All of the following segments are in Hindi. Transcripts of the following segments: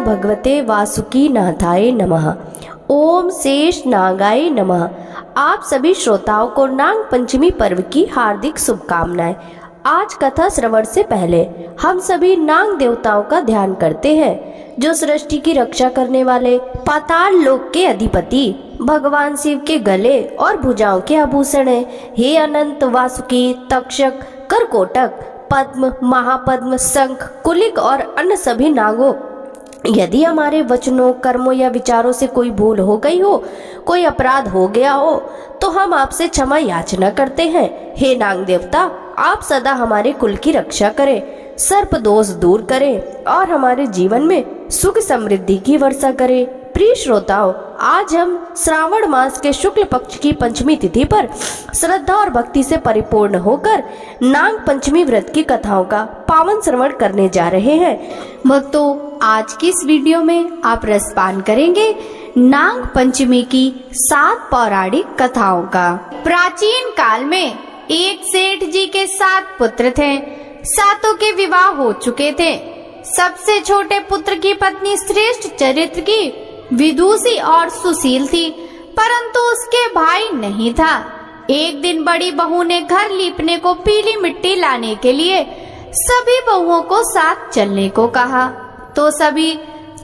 भगवते वासुकी नाथाय नमः। ओम शेष नागाय नमः। आप सभी श्रोताओं को नाग पंचमी पर्व की हार्दिक शुभकामनाएं। आज कथा श्रवण से पहले हम सभी नाग देवताओं का ध्यान करते हैं, जो सृष्टि की रक्षा करने वाले पाताल लोक के अधिपति भगवान शिव के गले और भुजाओं के आभूषण हैं। हे अनंत, वासुकी, तक्षक, करकोटक, पद्म, महापद्म, शंख, कुलिक और अन्य सभी नागों, यदि हमारे वचनों, कर्मों या विचारों से कोई भूल हो गई हो, कोई अपराध हो गया हो, तो हम आपसे क्षमा याचना करते हैं। हे नाग देवता, आप सदा हमारे कुल की रक्षा करें, सर्प दोष दूर करें और हमारे जीवन में सुख समृद्धि की वर्षा करें। प्रिय श्रोताओं, आज हम श्रावण मास के शुक्ल पक्ष की पंचमी तिथि पर श्रद्धा और भक्ति से परिपूर्ण होकर नाग पंचमी व्रत की कथाओं का पावन श्रवण करने जा रहे हैं। भक्तों, आज की इस वीडियो में आप रसपान करेंगे नाग पंचमी की 7 पौराणिक कथाओं का। प्राचीन काल में एक सेठ जी के 7 पुत्र थे। सातों के विवाह हो चुके थे। सबसे छोटे पुत्र की पत्नी श्रेष्ठ चरित्र की, विदुषी और सुशील थी, परंतु उसके भाई नहीं था। एक दिन बड़ी बहू ने घर लीपने को पीली मिट्टी लाने के लिए सभी बहुओं को साथ चलने को कहा, तो सभी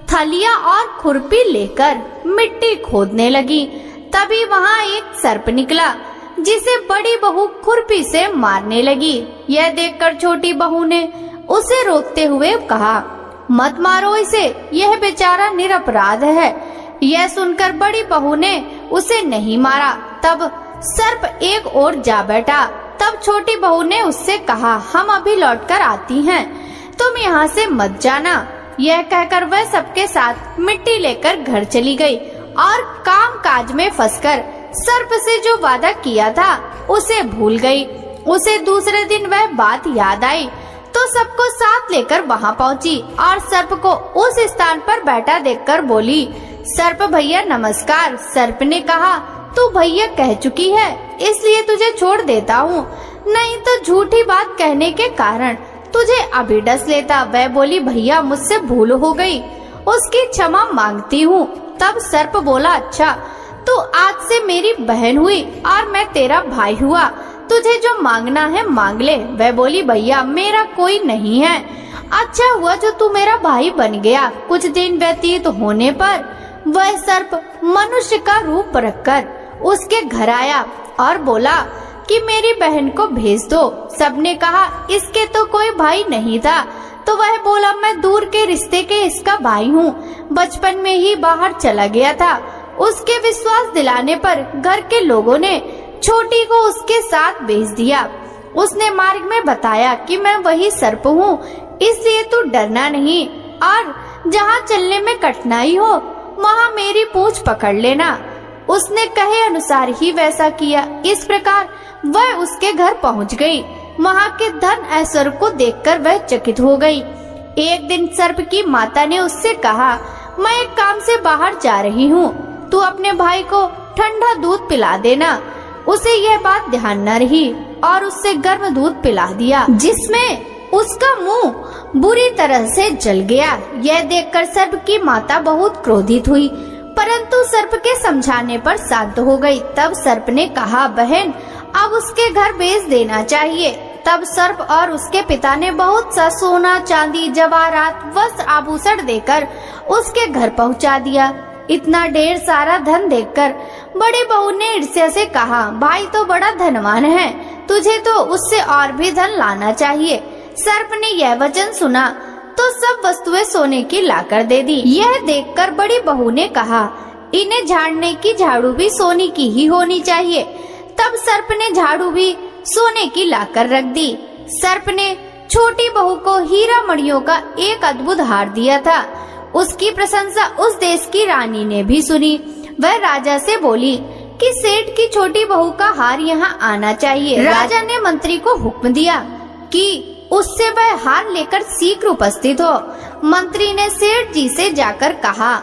थलिया और खुरपी लेकर मिट्टी खोदने लगी। तभी वहाँ एक सर्प निकला, जिसे बड़ी बहू खुरपी से मारने लगी। यह देखकर छोटी बहू ने उसे रोकते हुए कहा, मत मारो इसे, यह बेचारा निरपराध है। यह सुनकर बड़ी बहू ने उसे नहीं मारा। तब सर्प एक ओर जा बैठा। तब छोटी बहू ने उससे कहा, हम अभी लौटकर आती हैं, तुम यहाँ से मत जाना। यह कहकर वह सबके साथ मिट्टी लेकर घर चली गई और काम काज में फंसकर सर्प से जो वादा किया था उसे भूल गई। उसे दूसरे दिन वह बात याद आई तो सबको साथ लेकर वहां पहुंची और सर्प को उस स्थान पर बैठा देखकर बोली, सर्प भैया नमस्कार। सर्प ने कहा, तू भैया कह चुकी है, इसलिए तुझे छोड़ देता हूँ, नहीं तो झूठी बात कहने के कारण तुझे अभी डस लेता। वह बोली, भैया मुझसे भूल हो गई, उसकी क्षमा मांगती हूँ। तब सर्प बोला, अच्छा तू आज से मेरी बहन हुई और मैं तेरा भाई हुआ, तुझे जो मांगना है मांग ले। वह बोली, भैया मेरा कोई नहीं है, अच्छा हुआ जो तू मेरा भाई बन गया। कुछ दिन व्यतीत होने पर वह सर्प मनुष्य का रूप रखकर उसके घर आया और बोला कि मेरी बहन को भेज दो। सबने कहा, इसके तो कोई भाई नहीं था। तो वह बोला, मैं दूर के रिश्ते के इसका भाई हूँ, बचपन में ही बाहर चला गया था। उसके विश्वास दिलाने पर घर के लोगों ने छोटी को उसके साथ भेज दिया। उसने मार्ग में बताया कि मैं वही सर्प हूँ, इसलिए तू डरना नहीं और जहाँ चलने में कठिनाई हो वहाँ मेरी पूंछ पकड़ लेना। उसने कहे अनुसार ही वैसा किया। इस प्रकार वह उसके घर पहुँच गई। वहाँ के धन ऐश्वर्य को देखकर वह चकित हो गई। एक दिन सर्प की माता ने उससे कहा, मैं एक काम से बाहर जा रही हूँ, तू अपने भाई को ठंडा दूध पिला देना। उसे यह बात ध्यान न रही और उससे गर्म दूध पिला दिया, जिसमें उसका मुंह बुरी तरह से जल गया। यह देखकर सर्प की माता बहुत क्रोधित हुई, परंतु सर्प के समझाने पर शांत हो गई। तब सर्प ने कहा, बहन अब उसके घर भेज देना चाहिए। तब सर्प और उसके पिता ने बहुत सा सोना, चांदी, जवाहरात, वस्त्र, आभूषण देकर उसके घर पहुंचा दिया। इतना ढेर सारा धन देखकर बड़ी बहू ने ईर्ष्या से कहा, भाई तो बड़ा धनवान है, तुझे तो उससे और भी धन लाना चाहिए। सर्प ने यह वचन सुना तो सब वस्तुएं सोने की लाकर दे दी। यह देखकर बड़ी बहू ने कहा, इन्हें झाड़ने की झाड़ू भी सोने की ही होनी चाहिए। तब सर्प ने झाड़ू भी सोने की लाकर रख दी। सर्प ने छोटी बहू को हीरा मणियों का एक अद्भुत हार दिया था। उसकी प्रशंसा उस देश की रानी ने भी सुनी। वह राजा से बोली कि सेठ की छोटी बहू का हार यहाँ आना चाहिए। राजा ने मंत्री को हुक्म दिया कि उससे वह हार लेकर शीघ्र उपस्थित हो। मंत्री ने सेठ जी से जाकर कहा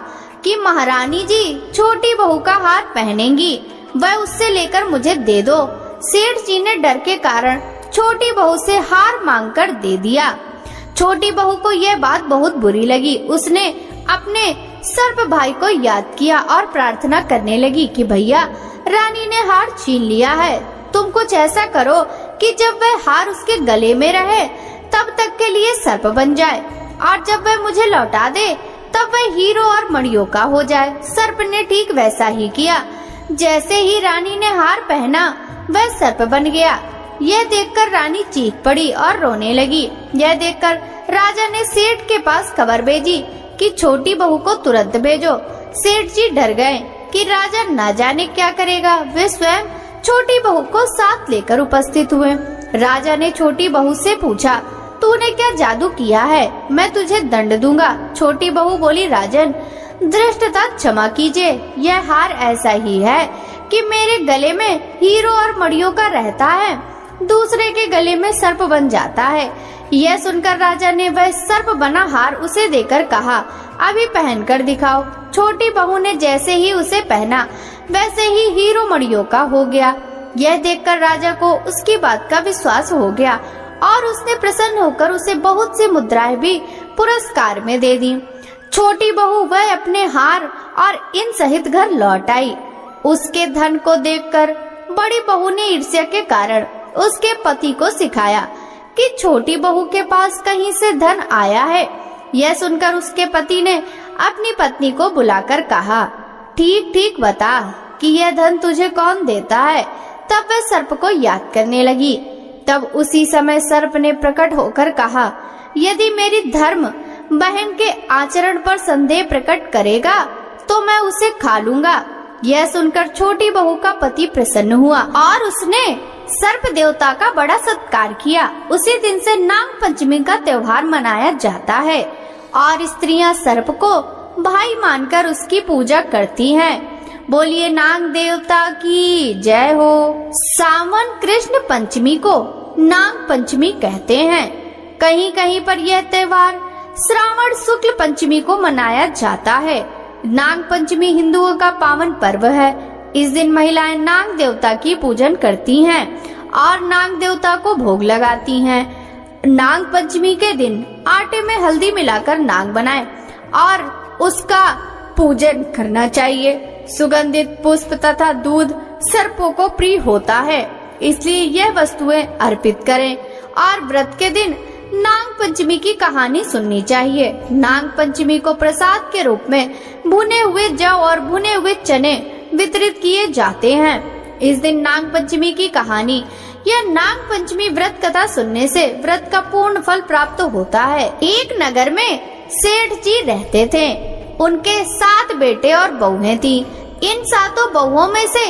कि महारानी जी छोटी बहू का हार पहनेंगी, वह उससे लेकर मुझे दे दो। सेठ जी ने डर के कारण छोटी बहू से हार मांगकर दे दिया। छोटी बहू को यह बात बहुत बुरी लगी। उसने अपने सर्प भाई को याद किया और प्रार्थना करने लगी कि भैया, रानी ने हार छीन लिया है, तुम कुछ ऐसा करो कि जब वह हार उसके गले में रहे तब तक के लिए सर्प बन जाए, और जब वह मुझे लौटा दे तब वह हीरो और मणियों का हो जाए। सर्प ने ठीक वैसा ही किया। जैसे ही रानी ने हार पहना वह सर्प बन गया। यह देखकर रानी चीख पड़ी और रोने लगी। यह देखकर राजा ने सेठ के पास खबर भेजी कि छोटी बहू को तुरंत भेजो। सेठ जी डर गए कि राजा न जाने क्या करेगा। वे स्वयं छोटी बहू को साथ लेकर उपस्थित हुए। राजा ने छोटी बहू से पूछा, तूने क्या जादू किया है? मैं तुझे दंड दूंगा। छोटी बहू बोली, राजन, धृष्टता क्षमा कीजिए, यह हार ऐसा ही है कि मेरे गले में हीरो और मणियों का रहता है, दूसरे के गले में सर्प बन जाता है। यह सुनकर राजा ने वह सर्प बना हार उसे देकर कहा, अभी पहन कर दिखाओ। छोटी बहू ने जैसे ही उसे पहना वैसे ही हीरो मणियों का हो गया। यह देखकर राजा को उसकी बात का विश्वास हो गया और उसने प्रसन्न होकर उसे बहुत सी मुद्राएं भी पुरस्कार में दे दी। छोटी बहू वह अपने हार और इन सहित घर लौट आई। उसके धन को देखकर बड़ी बहू ने ईर्ष्या के कारण उसके पति को सिखाया कि छोटी बहू के पास कहीं से धन आया है। यह सुनकर उसके पति ने अपनी पत्नी को बुलाकर कहा, ठीक ठीक बता कि यह धन तुझे कौन देता है। तब वह सर्प को याद करने लगी। तब उसी समय सर्प ने प्रकट होकर कहा, यदि मेरी धर्म बहन के आचरण पर संदेह प्रकट करेगा तो मैं उसे खा लूंगा। यह सुनकर छोटी बहू का पति प्रसन्न हुआ और उसने सर्प देवता का बड़ा सत्कार किया। उसी दिन से नाग पंचमी का त्योहार मनाया जाता है और स्त्रियां सर्प को भाई मानकर उसकी पूजा करती हैं। बोलिए नाग देवता की जय हो। सावन कृष्ण पंचमी को नाग पंचमी कहते हैं। कहीं कहीं पर यह त्योहार श्रावण शुक्ल पंचमी को मनाया जाता है। नाग पंचमी हिंदुओं का पावन पर्व है। इस दिन महिलाएं नाग देवता की पूजन करती हैं और नाग देवता को भोग लगाती हैं। नाग पंचमी के दिन आटे में हल्दी मिलाकर नाग बनाएं और उसका पूजन करना चाहिए। सुगंधित पुष्प तथा दूध सर्पों को प्रिय होता है, इसलिए यह वस्तुएं अर्पित करें और व्रत के दिन नाग पंचमी की कहानी सुननी चाहिए। नाग पंचमी को प्रसाद के रूप में भुने हुए जौ और भुने हुए चने वितरित किए जाते हैं। इस दिन नाग पंचमी की कहानी या नाग पंचमी व्रत कथा सुनने से व्रत का पूर्ण फल प्राप्त होता है। एक नगर में सेठ जी रहते थे। उनके 7 बेटे और बहुएं थी। इन 7 बहुओं में से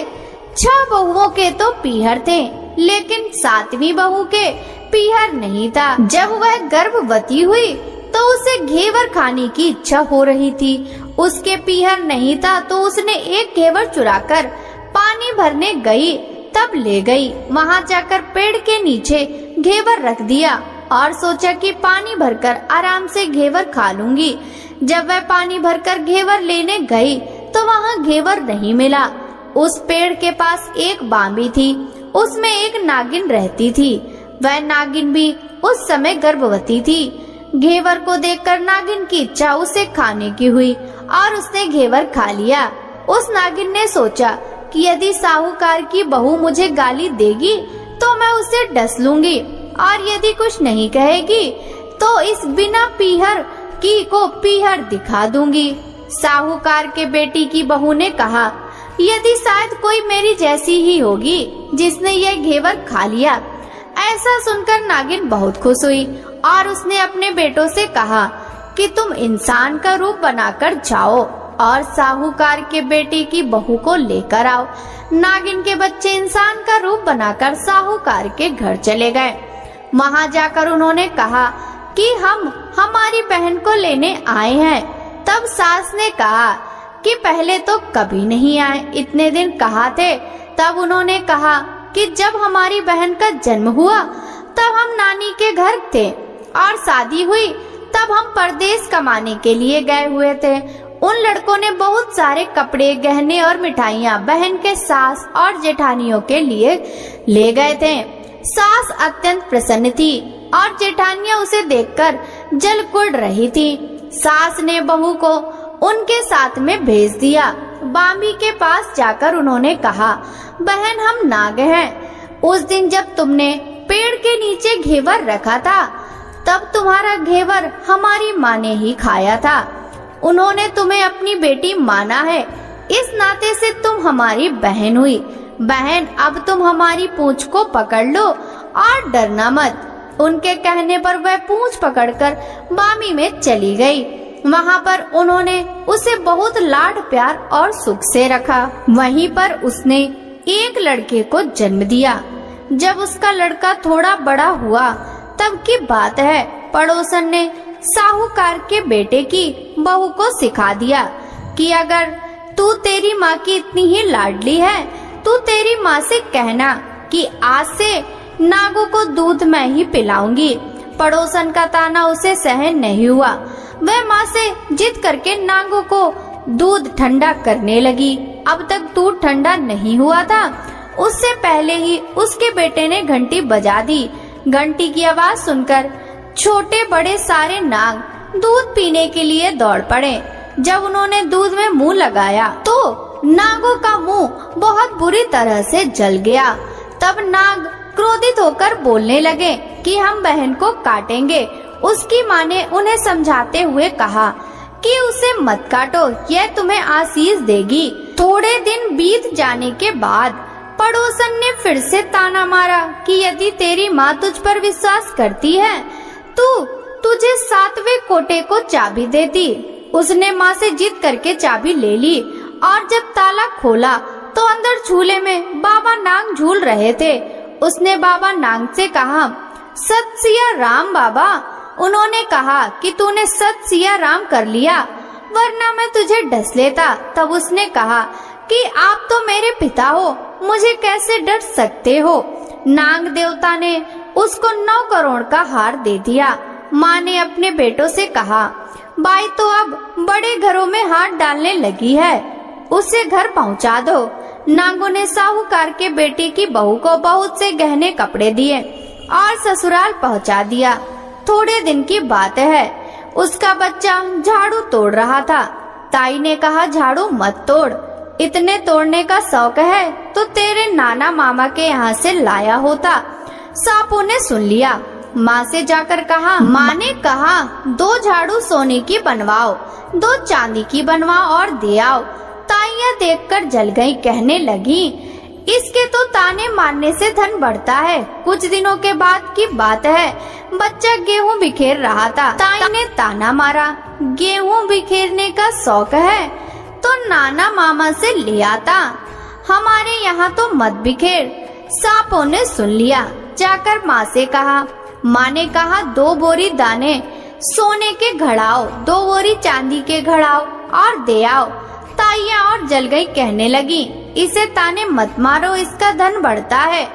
6 बहुओं के तो पीहर थे, लेकिन 7वीं बहू के पीहर नहीं था। जब वह गर्भवती हुई तो उसे घेवर खाने की इच्छा हो रही थी। उसके पीहर नहीं था तो उसने एक घेवर चुराकर पानी भरने गई, तब ले गई। वहां जाकर पेड़ के नीचे घेवर रख दिया और सोचा कि पानी भरकर आराम से घेवर खा लूंगी। जब वह पानी भरकर घेवर लेने गई तो वहां घेवर नहीं मिला। उस पेड़ के पास एक बांबी थी, उसमें एक नागिन रहती थी। वह नागिन भी उस समय गर्भवती थी। घेवर को देखकर नागिन की इच्छा उसे खाने की हुई और उसने घेवर खा लिया। उस नागिन ने सोचा कि यदि साहूकार की बहू मुझे गाली देगी तो मैं उसे डस लूंगी और यदि कुछ नहीं कहेगी तो इस बिना पीहर की को पीहर दिखा दूंगी। साहूकार के बेटी की बहू ने कहा, यदि शायद कोई मेरी जैसी ही होगी जिसने यह घेवर खा लिया। ऐसा सुनकर नागिन बहुत खुश हुई और उसने अपने बेटों से कहा कि तुम इंसान का रूप बनाकर जाओ और साहूकार के बेटे की बहू को लेकर आओ। नागिन के बच्चे इंसान का रूप बनाकर साहूकार के घर चले गए। वहां जाकर उन्होंने कहा कि हम हमारी बहन को लेने आए हैं। तब सास ने कहा कि पहले तो कभी नहीं आए, इतने दिन कहा थे। तब उन्होंने कहा कि जब हमारी बहन का जन्म हुआ तब हम नानी के घर थे और शादी हुई तब हम परदेश कमाने के लिए गए हुए थे। उन लड़कों ने बहुत सारे कपड़े, गहने और मिठाइयाँ बहन के सास और जेठानियों के लिए ले गए थे। सास अत्यंत प्रसन्न थी और जेठानियाँ उसे देखकर जल कुड़ रही थी। सास ने बहू को उनके साथ में भेज दिया। बामी के पास जाकर उन्होंने कहा, बहन हम नाग हैं। उस दिन जब तुमने पेड़ के नीचे घेवर रखा था तब तुम्हारा घेवर हमारी माँ ने ही खाया था। उन्होंने तुम्हें अपनी बेटी माना है, इस नाते से तुम हमारी बहन हुई। बहन अब तुम हमारी पूंछ को पकड़ लो और डरना मत। उनके कहने पर वह पूंछ पकड़कर बामी में चली गई। वहाँ पर उन्होंने उसे बहुत लाड प्यार और सुख से रखा। वहीं पर उसने एक लड़के को जन्म दिया। जब उसका लड़का थोड़ा बड़ा हुआ तब की बात है, पड़ोसन ने साहूकार के बेटे की बहू को सिखा दिया कि अगर तू तेरी माँ की इतनी ही लाडली है तो तेरी माँ से कहना कि आज से नागों को दूध मैं ही पिलाऊंगी। पड़ोसन का ताना उसे सहन नहीं हुआ। वह माँ से जिद करके नागों को दूध ठंडा करने लगी। अब तक दूध ठंडा नहीं हुआ था, उससे पहले ही उसके बेटे ने घंटी बजा दी। घंटी की आवाज सुनकर छोटे बड़े सारे नाग दूध पीने के लिए दौड़ पड़े। जब उन्होंने दूध में मुंह लगाया तो नागों का मुंह बहुत बुरी तरह से जल गया। तब नाग क्रोधित होकर बोलने लगे कि हम बहन को काटेंगे। उसकी माँ ने उन्हें समझाते हुए कहा कि उसे मत काटो, यह तुम्हें आशीष देगी। थोड़े दिन बीत जाने के बाद पड़ोसन ने फिर से ताना मारा कि यदि तेरी माँ तुझ पर विश्वास करती है तो तुझे 7वें कोटे को चाबी देती। उसने माँ से जिद करके चाबी ले ली और जब ताला खोला तो अंदर झूले में बाबा नाग झूल रहे थे। उसने बाबा नाग से कहा, सत सिया राम बाबा। उन्होंने कहा कि तूने सत सिया राम कर लिया, वरना मैं तुझे डस लेता। तब उसने कहा कि आप तो मेरे पिता हो, मुझे कैसे डर सकते हो। नाग देवता ने उसको 9 करोड़ का हार दे दिया। माँ ने अपने बेटों से कहा, बाई तो अब बड़े घरों में हाथ डालने लगी है, उसे घर पहुँचा दो। नागों ने साहूकार के बेटे की बहू को बहुत से गहने कपड़े दिए और ससुराल पहुँचा दिया। थोड़े दिन की बात है, उसका बच्चा झाड़ू तोड़ रहा था। ताई ने कहा, झाड़ू मत तोड़, इतने तोड़ने का शौक है तो तेरे नाना मामा के यहाँ से लाया होता। सांपों ने सुन लिया। माँ से जाकर कहा, माँ ने कहा 2 झाड़ू सोने की बनवाओ, 2 चांदी की बनवाओ और दे आओ। ताइयाँ देखकर जल गई, कहने लगी, इसके तो ताने मारने से धन बढ़ता है। कुछ दिनों के बाद की बात है, बच्चा गेहूं बिखेर रहा था। ताई ने ताना मारा, गेहूं बिखेरने का शौक है तो नाना मामा से ले आता, हमारे यहाँ तो मत बिखेर। सांपों ने सुन लिया। जाकर माँ से कहा। माँ ने कहा, 2 बोरी दाने सोने के घड़ाओ, 2 बोरी चांदी के घड़ाओ और दे आओ। ताइयाँ और जल गई, कहने लगी, इसे ताने मत मारो, इसका धन बढ़ता है।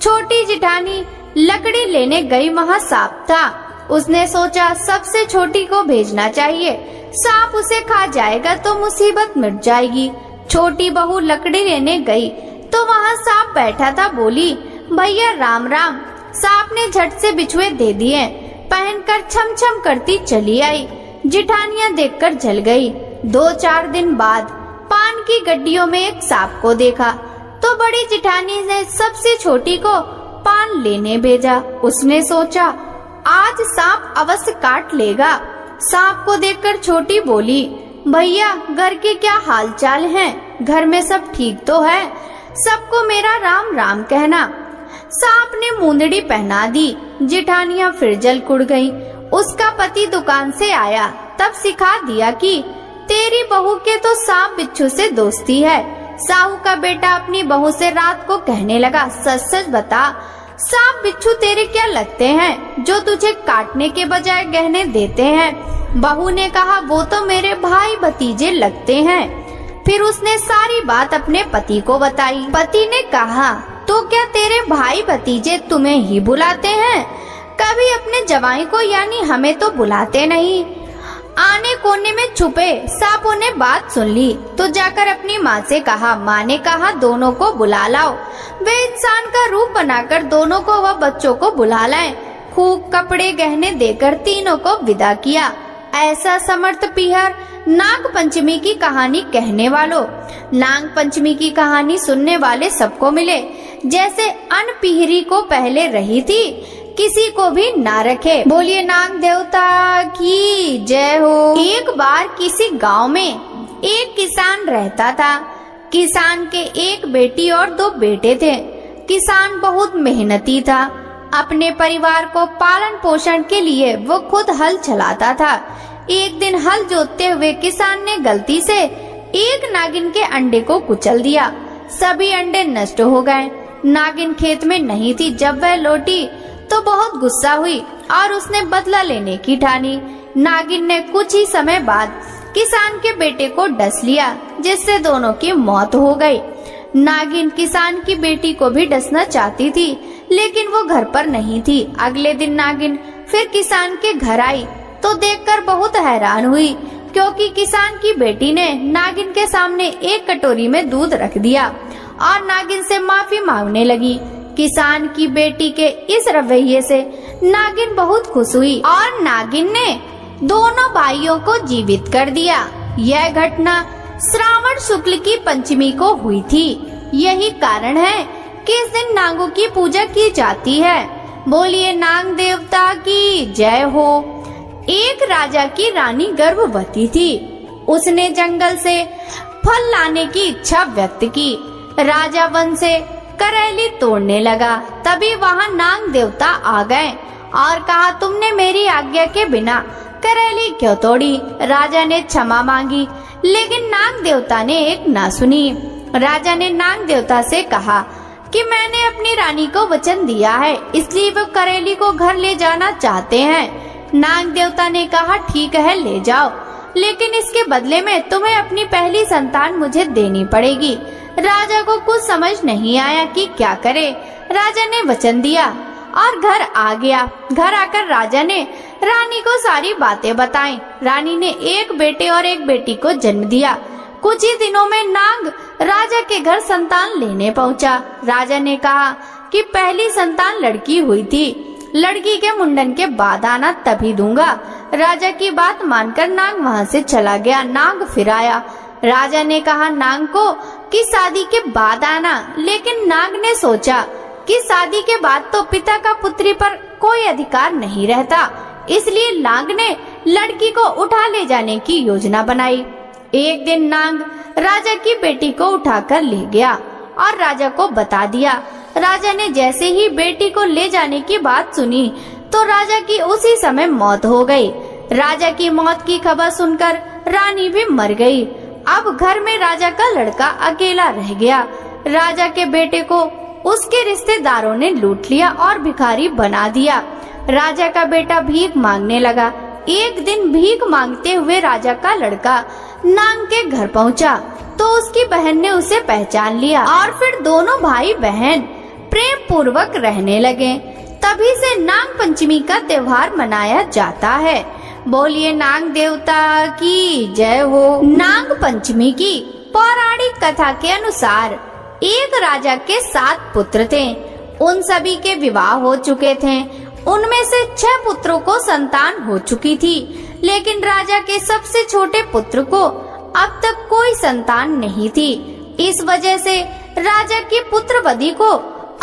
छोटी जिठानी लकड़ी लेने गई, वहाँ सांप था। उसने सोचा सबसे छोटी को भेजना चाहिए, सांप उसे खा जाएगा तो मुसीबत मिट जाएगी। छोटी बहू लकड़ी लेने गई तो वहाँ सांप बैठा था। बोली, भैया राम राम। सांप ने झट से बिछुए दे दिए, पहनकर छम छम करती चली आई। जिठानियाँ देखकर जल गई। 2-4 दिन बाद पान की गड्डियों में एक सांप को देखा तो बड़ी जिठानी ने सबसे छोटी को पान लेने भेजा। उसने सोचा आज सांप अवश्य काट लेगा। सांप को देखकर छोटी बोली, भैया घर के क्या हाल चाल हैं? घर में सब ठीक तो है? सबको मेरा राम राम कहना। सांप ने मुंदड़ी पहना दी। जिठानियाँ फिर जल कुड़ गई। उसका पति दुकान से आया, तब सिखा दिया कि तेरी बहू के तो सांप बिच्छू से दोस्ती है। साहू का बेटा अपनी बहू से रात को कहने लगा, सच सच बता, सांप बिच्छू तेरे क्या लगते हैं जो तुझे काटने के बजाय गहने देते हैं? बहू ने कहा, वो तो मेरे भाई भतीजे लगते हैं। फिर उसने सारी बात अपने पति को बताई। पति ने कहा, तो क्या तेरे भाई भतीजे तुम्हें ही बुलाते हैं? कभी अपने जवाई को यानी हमें तो बुलाते नहीं। आने कोने में छुपे सांपों ने बात सुन ली तो जाकर अपनी माँ से कहा। माँ ने कहा, दोनों को बुला लाओ। वे इंसान का रूप बनाकर दोनों को व बच्चों को बुला लाए। खूब कपड़े गहने देकर तीनों को विदा किया। ऐसा समर्थ पीहर नाग पंचमी की कहानी कहने वालों, नाग पंचमी की कहानी सुनने वाले सबको मिले। जैसे अनपीहरी को पहले रही थी, किसी को भी ना रखे। बोलिए नाग देवता की जय हो। एक बार किसी गांव में एक किसान रहता था। किसान के एक बेटी और 2 बेटे थे। किसान बहुत मेहनती था। अपने परिवार को पालन पोषण के लिए वो खुद हल चलाता था। एक दिन हल जोतते हुए किसान ने गलती से एक नागिन के अंडे को कुचल दिया। सभी अंडे नष्ट हो गए। नागिन खेत में नहीं थी। जब वह लौटी तो बहुत गुस्सा हुई और उसने बदला लेने की ठानी। नागिन ने कुछ ही समय बाद किसान के बेटे को डस लिया, जिससे दोनों की मौत हो गई। नागिन किसान की बेटी को भी डसना चाहती थी, लेकिन वो घर पर नहीं थी। अगले दिन नागिन फिर किसान के घर आई तो देखकर बहुत हैरान हुई, क्योंकि किसान की बेटी ने नागिन के सामने एक कटोरी में दूध रख दिया और नागिन से माफी मांगने लगी। किसान की बेटी के इस रवैये से नागिन बहुत खुश हुई और नागिन ने दोनों भाइयों को जीवित कर दिया। यह घटना श्रावण शुक्ल की पंचमी को हुई थी। यही कारण है कि इस दिन नागों की पूजा की जाती है। बोलिए नाग देवता की जय हो। एक राजा की रानी गर्भवती थी। उसने जंगल से फल लाने की इच्छा व्यक्त की। राजा वन से करेली तोड़ने लगा। तभी वहाँ नाग देवता आ गए और कहा, तुमने मेरी आज्ञा के बिना करेली क्यों तोड़ी? राजा ने क्षमा मांगी, लेकिन नाग देवता ने एक ना सुनी। राजा ने नाग देवता से कहा कि मैंने अपनी रानी को वचन दिया है, इसलिए वो करेली को घर ले जाना चाहते हैं। नाग देवता ने कहा, ठीक है ले जाओ, लेकिन इसके बदले में तुम्हें अपनी पहली संतान मुझे देनी पड़ेगी। राजा को कुछ समझ नहीं आया कि क्या करे। राजा ने वचन दिया और घर आ गया। घर आकर राजा ने रानी को सारी बातें बताई। रानी ने एक बेटे और एक बेटी को जन्म दिया। कुछ ही दिनों में नाग राजा के घर संतान लेने पहुंचा। राजा ने कहा कि पहली संतान लड़की हुई थी, लड़की के मुंडन के बाद आना, तभी दूंगा। राजा की बात मानकर नाग वहां से चला गया। नाग फिर आया। राजा ने कहा नाग को कि शादी के बाद आना, लेकिन नाग ने सोचा कि शादी के बाद तो पिता का पुत्री पर कोई अधिकार नहीं रहता, इसलिए नाग ने लड़की को उठा ले जाने की योजना बनाई। एक दिन नाग राजा की बेटी को उठाकर ले गया और राजा को बता दिया। राजा ने जैसे ही बेटी को ले जाने की बात सुनी तो राजा की उसी समय मौत हो गई। राजा की मौत की खबर सुनकर रानी भी मर गई। अब घर में राजा का लड़का अकेला रह गया। राजा के बेटे को उसके रिश्तेदारों ने लूट लिया और भिखारी बना दिया। राजा का बेटा भीख मांगने लगा। एक दिन भीख मांगते हुए राजा का लड़का नाग के घर पहुंचा तो उसकी बहन ने उसे पहचान लिया और फिर दोनों भाई बहन प्रेम पूर्वक रहने लगे। तभी से नाग पंचमी का त्योहार मनाया जाता है। बोलिए नाग देवता की जय हो। नाग पंचमी की पौराणिक कथा के अनुसार एक राजा के 7 पुत्र थे। उन सभी के विवाह हो चुके थे। उनमें से 6 पुत्रों को संतान हो चुकी थी, लेकिन राजा के सबसे छोटे पुत्र को अब तक कोई संतान नहीं थी। इस वजह से राजा की पुत्रवधी को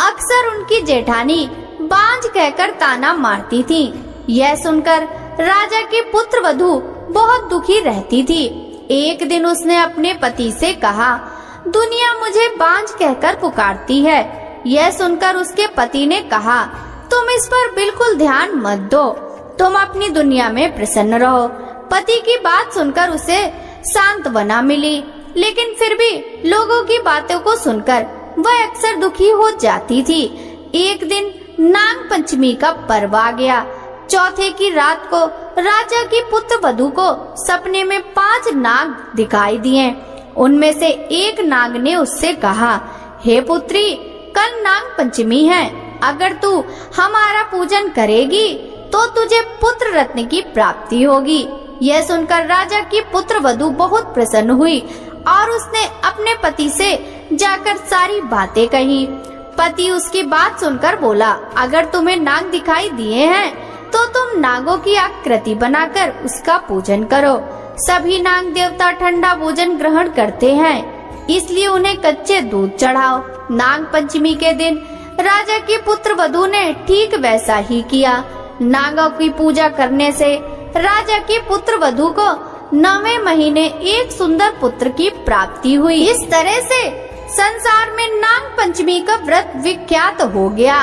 अक्सर उनकी जेठानी बांझ कहकर ताना मारती थी। यह सुनकर राजा की पुत्रवधू बहुत दुखी रहती थी। एक दिन उसने अपने पति से कहा, दुनिया मुझे बांझ कहकर पुकारती है। यह सुनकर उसके पति ने कहा, तुम इस पर बिल्कुल ध्यान मत दो, तुम अपनी दुनिया में प्रसन्न रहो। पति की बात सुनकर उसे सांत्वना मिली, लेकिन फिर भी लोगों की बातों को सुनकर वह अक्सर दुखी हो जाती थी। एक दिन नाग पंचमी का पर्व आ गया। चौथे की रात को राजा की पुत्रवधू को सपने में 5 नाग दिखाई दिए। उनमें से एक नाग ने उससे कहा, हे पुत्री, कल नाग पंचमी है, अगर तू हमारा पूजन करेगी तो तुझे पुत्र रत्न की प्राप्ति होगी। यह सुनकर राजा की पुत्रवधू बहुत प्रसन्न हुई और उसने अपने पति से जाकर सारी बातें कही। पति उसकी बात सुनकर बोला, अगर तुम्हें नाग दिखाई दिए हैं तो तो तुम नागों की आकृति बनाकर उसका पूजन करो। सभी नाग देवता ठंडा भोजन ग्रहण करते हैं, इसलिए उन्हें कच्चे दूध चढ़ाओ। नाग पंचमी के दिन राजा की पुत्र वधू ने ठीक वैसा ही किया। नागों की पूजा करने से राजा की पुत्र वधू को 9वें महीने एक सुंदर पुत्र की प्राप्ति हुई। इस तरह से संसार में नाग पंचमी का व्रत विख्यात हो गया।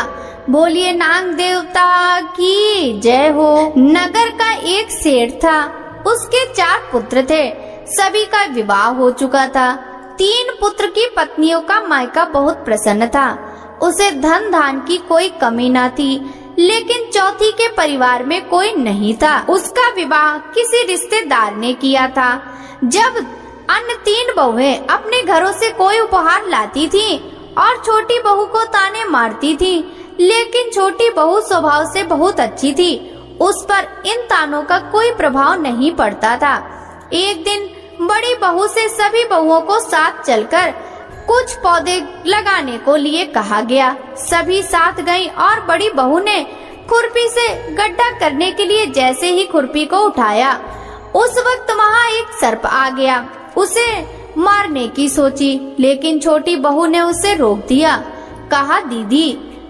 बोलिए नाग देवता की जय हो। नगर का एक सेठ था, उसके 4 पुत्र थे। सभी का विवाह हो चुका था। 3 पुत्र की पत्नियों का मायका बहुत प्रसन्न था। उसे धन धान की कोई कमी न थी, लेकिन चौथी के परिवार में कोई नहीं था। उसका विवाह किसी रिश्तेदार ने किया था। जब अन्य 3 बहुएं अपने घरों से कोई उपहार लाती थीं और छोटी बहू को ताने मारती थीं, लेकिन छोटी बहू स्वभाव से बहुत अच्छी थी। उस पर इन तानों का कोई प्रभाव नहीं पड़ता था। एक दिन बड़ी बहू से सभी बहुओं को साथ चलकर कुछ पौधे लगाने को लिए कहा गया। सभी साथ गईं और बड़ी बहू ने खुरपी से गड्ढा करने के लिए जैसे ही खुरपी को उठाया, उस वक्त वहाँ एक सर्प आ गया। उसे मारने की सोची, लेकिन छोटी बहू ने उसे रोक दिया। कहा, दीदी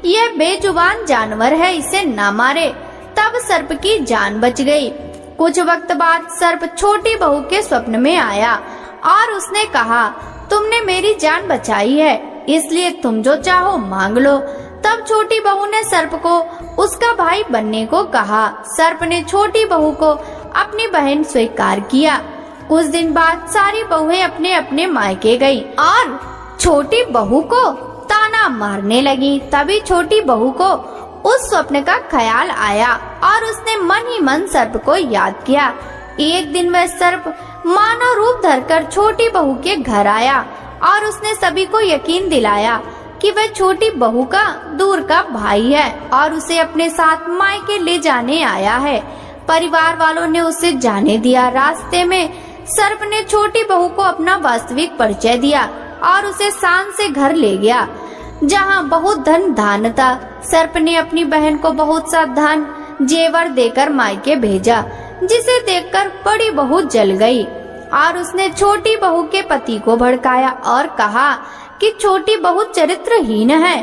यह बेजुबान जानवर है, इसे ना मारे। तब सर्प की जान बच गई। कुछ वक्त बाद सर्प छोटी बहू के स्वप्न में आया और उसने कहा, तुमने मेरी जान बचाई है, इसलिए तुम जो चाहो मांग लो। तब छोटी बहू ने सर्प को उसका भाई बनने को कहा। सर्प ने छोटी बहू को अपनी बहन स्वीकार किया। कुछ दिन बाद सारी बहुएं अपने अपने मायके गईं और छोटी बहू को ताना मारने लगी। तभी छोटी बहू को उस स्वप्न का ख्याल आया और उसने मन ही मन सर्प को याद किया। एक दिन वह सर्प मानव रूप धरकर छोटी बहू के घर आया और उसने सभी को यकीन दिलाया कि वह छोटी बहू का दूर का भाई है और उसे अपने साथ मायके ले जाने आया है। परिवार वालों ने उसे जाने दिया। रास्ते में सर्प ने छोटी बहू को अपना वास्तविक परिचय दिया और उसे शान से घर ले गया, जहाँ बहुत धन धान था। सर्प ने अपनी बहन को बहुत सा धन जेवर देकर मायके भेजा, जिसे देखकर बड़ी बहू जल गई और उसने छोटी बहू के पति को भड़काया और कहा कि छोटी बहू चरित्रहीन है।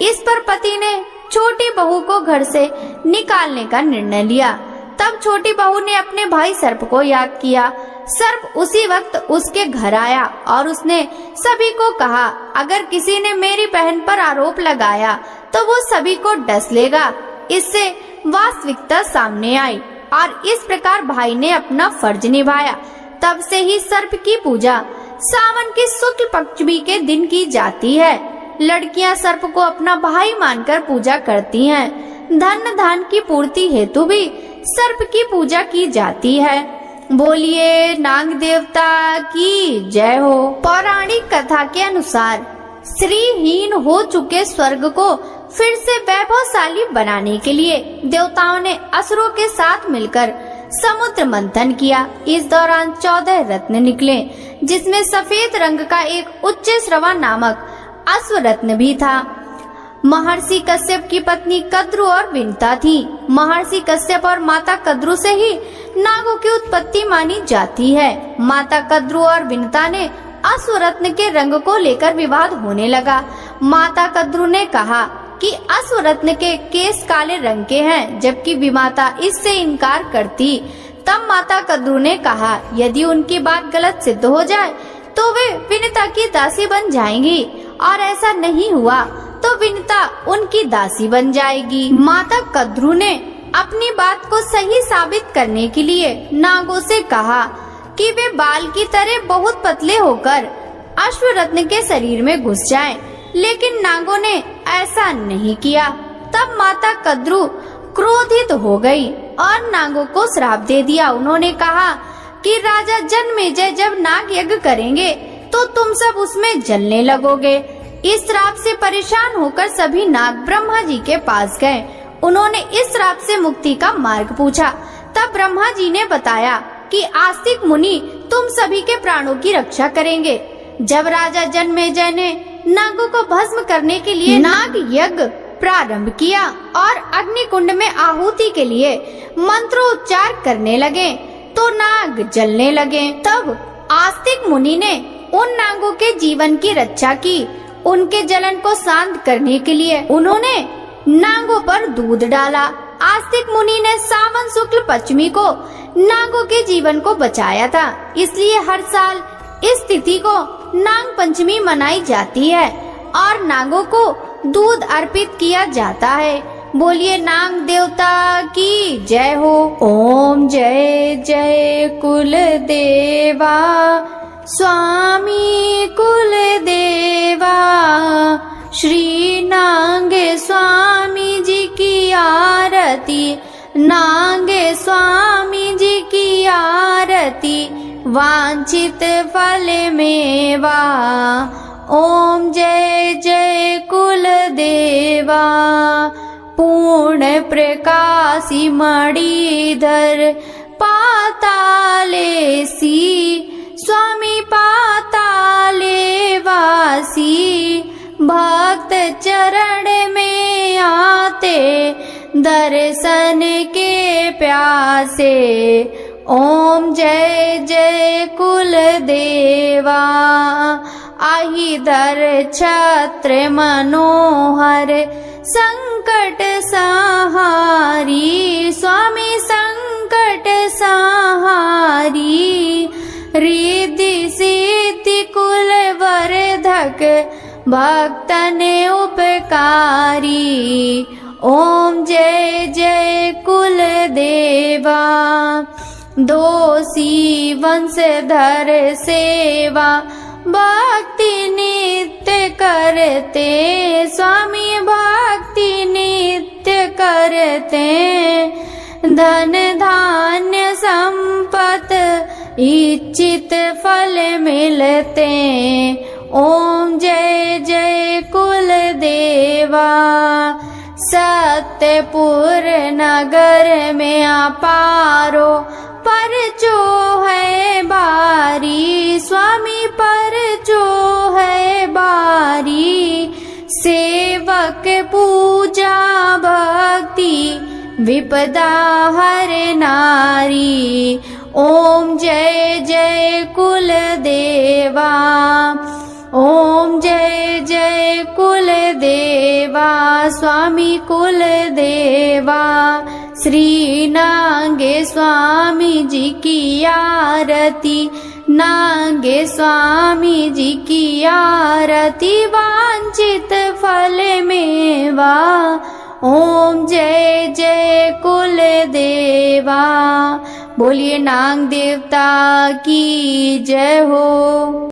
इस पर पति ने छोटी बहू को घर से निकालने का निर्णय लिया। तब छोटी बहू ने अपने भाई सर्प को याद किया। सर्प उसी वक्त उसके घर आया और उसने सभी को कहा, अगर किसी ने मेरी बहन पर आरोप लगाया तो वो सभी को डस लेगा। इससे वास्तविकता सामने आई और इस प्रकार भाई ने अपना फर्ज निभाया। तब से ही सर्प की पूजा सावन के शुक्ल पंचमी के दिन की जाती है। लड़कियां सर्प को अपना भाई मानकर पूजा करती हैं। धन धान की पूर्ति हेतु भी सर्प की पूजा की जाती है। बोलिए नाग देवता की जय हो। पौराणिक कथा के अनुसार श्रीहीन हो चुके स्वर्ग को फिर से वैभवशाली बनाने के लिए देवताओं ने असुरों के साथ मिलकर समुद्र मंथन किया। इस दौरान 14 रत्न निकले, जिसमें सफेद रंग का एक उच्च श्रवा नामक अश्व रत्न भी था। महर्षि कश्यप की पत्नी कद्रु और विनता थी। महर्षि कश्यप और माता कद्रु से ही नागों की उत्पत्ति मानी जाती है। माता कद्रु और विनता ने अश्व रत्न के रंग को लेकर विवाद होने लगा। माता कद्रु ने कहा कि अश्व रत्न के केस काले रंग के हैं, जबकि विमाता इससे इनकार करती। तब माता कद्रु ने कहा, यदि उनकी बात गलत सिद्ध हो जाए तो वे विनता की दासी बन जाएंगी, और ऐसा नहीं हुआ तो विनता उनकी दासी बन जाएगी। माता कद्रु ने अपनी बात को सही साबित करने के लिए नागों से कहा कि वे बाल की तरह बहुत पतले होकर अश्व रत्न के शरीर में घुस जाएं, लेकिन नागों ने ऐसा नहीं किया। तब माता कद्रु क्रोधित हो गई और नागों को श्राप दे दिया। उन्होंने कहा कि राजा जन्मेजय जब नाग यज्ञ करेंगे तो तुम सब उसमें जलने लगोगे। इस श्राप से परेशान होकर सभी नाग ब्रह्मा जी के पास गए। उन्होंने इस श्राप से मुक्ति का मार्ग पूछा। तब ब्रह्मा जी ने बताया कि आस्तिक मुनि तुम सभी के प्राणों की रक्षा करेंगे। जब राजा जन्मेजय ने नागों को भस्म करने के लिए नाग यज्ञ प्रारंभ किया और अग्निकुंड में आहुति के लिए मंत्रोच्चार करने लगे तो नाग जलने लगे। तब आस्तिक मुनि ने उन नागों के जीवन की रक्षा की। उनके जलन को शांत करने के लिए उन्होंने नागों पर दूध डाला। आस्तिक मुनि ने सावन शुक्ल पंचमी को नागों के जीवन को बचाया था, इसलिए हर साल इस तिथि को नाग पंचमी मनाई जाती है और नागों को दूध अर्पित किया जाता है। बोलिए नाग देवता की जय हो। ओम जय जय कुल देवा स्वामी कुल देवा, श्री नाग स्वामी जी की आरती, नाग स्वामी जी की आरती, वांछित फल मेवा। ओम जय जय कुल देवा, पूर्ण प्रकाशी मणिधर पातालेसी, स्वामी पाताले वासी, भक्त चरण में आते दर्शन के प्यासे। ओम जय जय कुल देवा, आहिधर छत्र मनोहर, संकट सहारी, स्वामी संकट सहारी, रिद्धि सिद्धि कुल वर्धक, भक्तन उपकारी। ओम जय जय कुल देवा, दोषी वंशधर सेवा, भक्ति नित्य करते, स्वामी भक्ति नित्य करते, धन धान्य संपत इच्छित फल मिलते। ओम जय जय कुल देवा, सत्यपुर नगर में अपारो पर जो है बारी, स्वामी पर जो है बारी, सेवक पूजा भक्ति विपदा हर नारी। ओम जय जय कुल देवा, ओम जय जय कुल देवा, स्वामी कुल देवा, श्री नागे स्वामी जी की आरती, नागे स्वामी जी की आरती, वांछित फल मेवा। ओम जय जय कुल देवा, बोलिए नाग देवता की जय हो।